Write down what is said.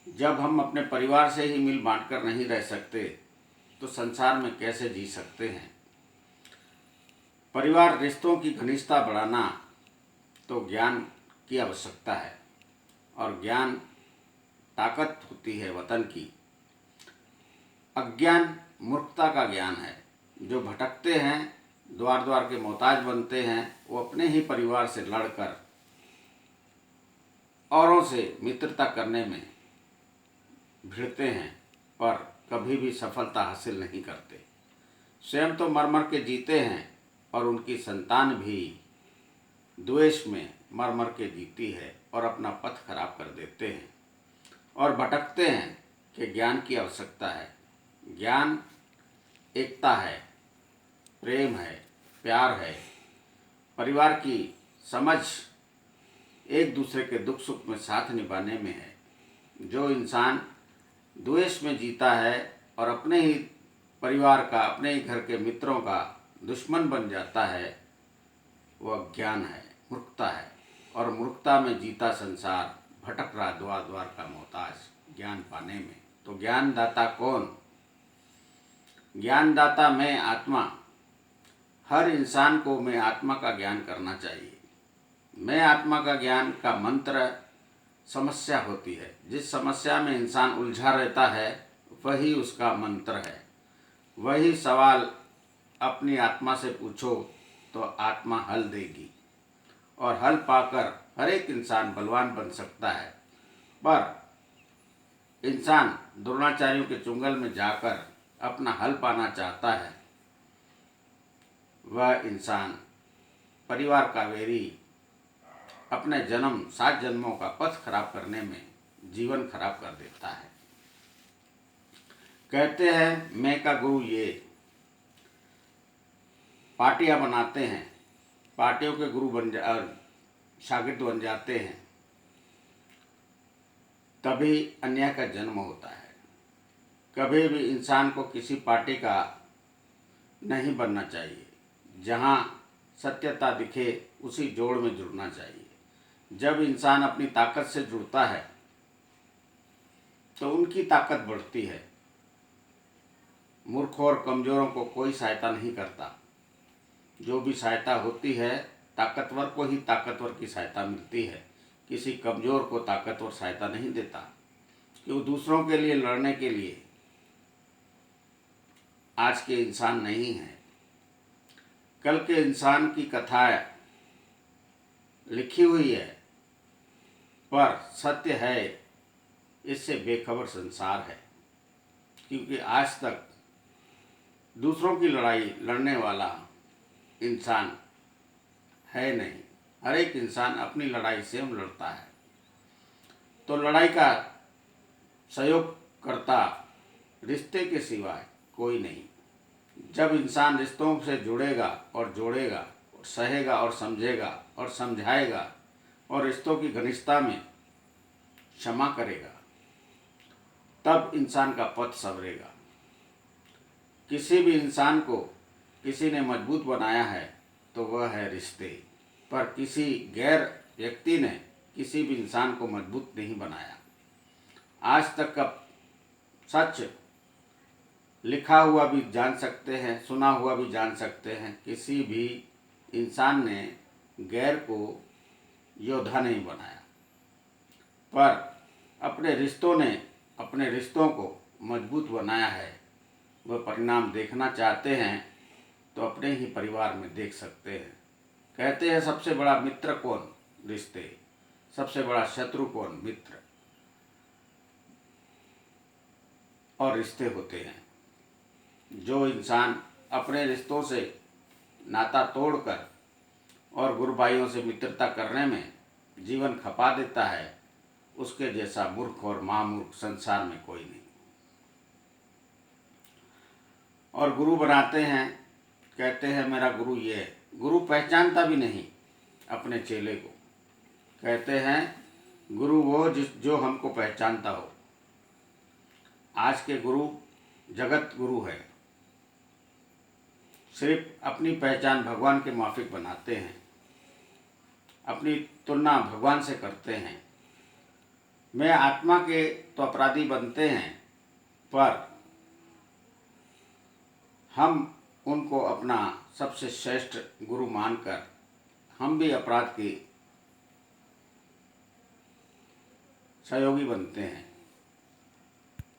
जब हम अपने परिवार से ही मिल बांट कर नहीं रह सकते तो संसार में कैसे जी सकते हैं। परिवार रिश्तों की घनिष्ठता बढ़ाना तो ज्ञान की आवश्यकता है, और ज्ञान ताकत होती है वतन की। अज्ञान मूर्खता का ज्ञान है। जो भटकते हैं, द्वार द्वार के मोहताज बनते हैं, वो अपने ही परिवार से लड़कर औरों से मित्रता करने में भिड़ते हैं, पर कभी भी सफलता हासिल नहीं करते। स्वयं तो मर मर के जीते हैं और उनकी संतान भी द्वेष में मर मर के जीती है और अपना पथ खराब कर देते हैं और भटकते हैं कि ज्ञान की आवश्यकता है। ज्ञान एकता है, प्रेम है, प्यार है, परिवार की समझ, एक दूसरे के दुख सुख में साथ निभाने में है। जो इंसान द्वेष में जीता है और अपने ही परिवार का, अपने ही घर के मित्रों का दुश्मन बन जाता है, वह अज्ञान है, मूर्खता है। और मूर्खता में जीता संसार भटक रहा द्वार द्वार का मोहताज ज्ञान पाने में। तो ज्ञानदाता कौन? ज्ञानदाता मैं आत्मा। हर इंसान को मैं आत्मा का ज्ञान करना चाहिए। मैं आत्मा का ज्ञान का मंत्र समस्या होती है। जिस समस्या में इंसान उलझा रहता है वही उसका मंत्र है। वही सवाल अपनी आत्मा से पूछो तो आत्मा हल देगी, और हल पाकर हर एक इंसान बलवान बन सकता है। पर इंसान द्रोणाचार्यों के चुंगल में जाकर अपना हल पाना चाहता है, वह इंसान परिवार का वेरी अपने 7 जन्मों का पथ खराब करने में जीवन खराब कर देता है। कहते हैं मैं का गुरु ये, पार्टियां बनाते हैं, पार्टियों के गुरु शागिर्द बन जाते हैं, तभी अन्याय का जन्म होता है। कभी भी इंसान को किसी पार्टी का नहीं बनना चाहिए। जहाँ सत्यता दिखे उसी जोड़ में जुड़ना चाहिए। जब इंसान अपनी ताकत से जुड़ता है तो उनकी ताकत बढ़ती है। मूर्खों और कमज़ोरों को कोई सहायता नहीं करता। जो भी सहायता होती है, ताकतवर को ही ताकतवर की सहायता मिलती है। किसी कमज़ोर को ताकतवर सहायता नहीं देता, कि वो दूसरों के लिए लड़ने के लिए आज के इंसान नहीं हैं। कल के इंसान की कथाएं लिखी हुई है, पर सत्य है इससे बेखबर संसार है। क्योंकि आज तक दूसरों की लड़ाई लड़ने वाला इंसान है नहीं। हर एक इंसान अपनी लड़ाई स्वयं लड़ता है। तो लड़ाई का सहयोग करता रिश्ते के सिवाय कोई नहीं। जब इंसान रिश्तों से जुड़ेगा और जोड़ेगा, और सहेगा और समझेगा और समझाएगा, और रिश्तों की घनिष्ठता में क्षमा करेगा, तब इंसान का पथ संवरेगा। किसी भी इंसान को किसी ने मजबूत बनाया है तो वह है रिश्ते, पर किसी गैर व्यक्ति ने किसी भी इंसान को मजबूत नहीं बनाया। आज तक का सच लिखा हुआ भी जान सकते हैं, सुना हुआ भी जान सकते हैं। किसी भी इंसान ने गैर को योद्धा नहीं बनाया, पर अपने रिश्तों को मजबूत बनाया है। वह परिणाम देखना चाहते हैं तो अपने ही परिवार में देख सकते हैं। कहते हैं सबसे बड़ा मित्र कौन? रिश्ते। सबसे बड़ा शत्रु कौन? मित्र और रिश्ते होते हैं। जो इंसान अपने रिश्तों से नाता तोड़कर और गुरु भाइयों से मित्रता करने में जीवन खपा देता है, उसके जैसा मूर्ख और महामूर्ख संसार में कोई नहीं। और गुरु बनाते हैं, कहते हैं मेरा गुरु ये है। गुरु पहचानता भी नहीं अपने चेले को। कहते हैं गुरु वो जो हमको पहचानता हो। आज के गुरु जगत गुरु है, सिर्फ अपनी पहचान भगवान के माफिक बनाते हैं, अपनी तुलना भगवान से करते हैं। में आत्मा के तो अपराधी बनते हैं, पर हम उनको अपना सबसे श्रेष्ठ गुरु मानकर हम भी अपराध के सहयोगी बनते हैं।